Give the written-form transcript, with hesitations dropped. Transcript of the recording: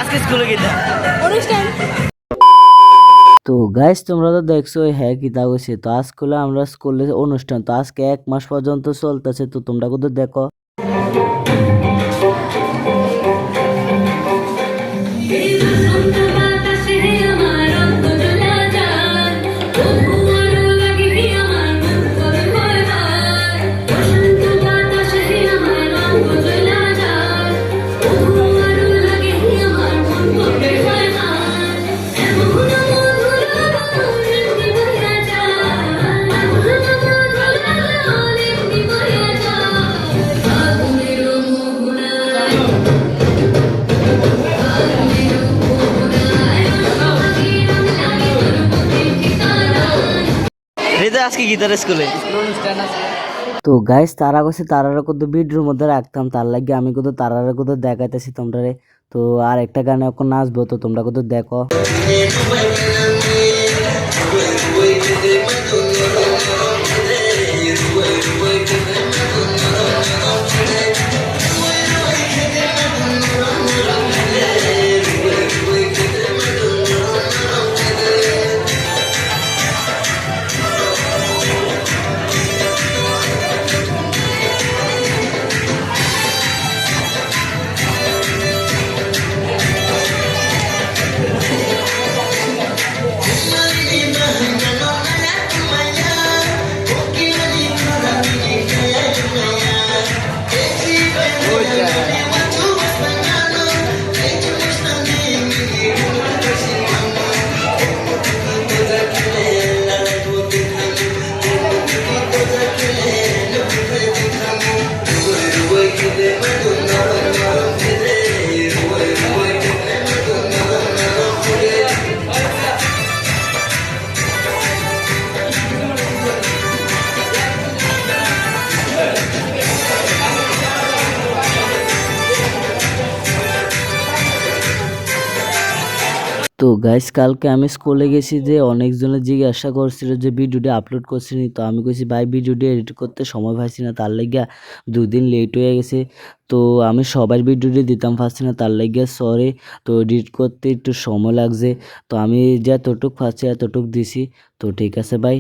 আজকে স্কুলে গিয়ে অনুষ্ঠান। তো গাইস তোমরা তো দেখছো হ্যাঁ কিতা হয়েছে। তো আজকে আমরা স্কুলে অনুষ্ঠান, তো আজকে 1 মাস পর্যন্ত চলতেছে। তো তোমরা কিন্তু দেখো। রেজা আজকে গিটার স্কুলে তো গাইস তারা কইছে তারারা কত ভিডিওর মধ্যে রাখতাম, তার লাগে আমি কত তারারা কত দেখাইতেছি তোমরা। তো আর একটা গানে এখন নাচবো, তো তোমরা কত দেখো। তো গাইস কালকে আমি স্কুলে গেছি, যে অনেকজনে জিজ্ঞাসা করছিল যে ভিডিওটি আপলোড করছিনি। তো আমি কইছি ভাই ভিডিওটি এডিট করতে সময় পাইছি না, তার লাগিয়া 2 দিন লেট হয়ে গেছে। তো আমি সবার ভিডিওটি দিতাম পারছি না, তার লাগিয়া সরি। তো এডিট করতে একটু সময় লাগছে, তো আমি যতটুক পারছি এতটুক দিছি। তো ঠিক আছে ভাই।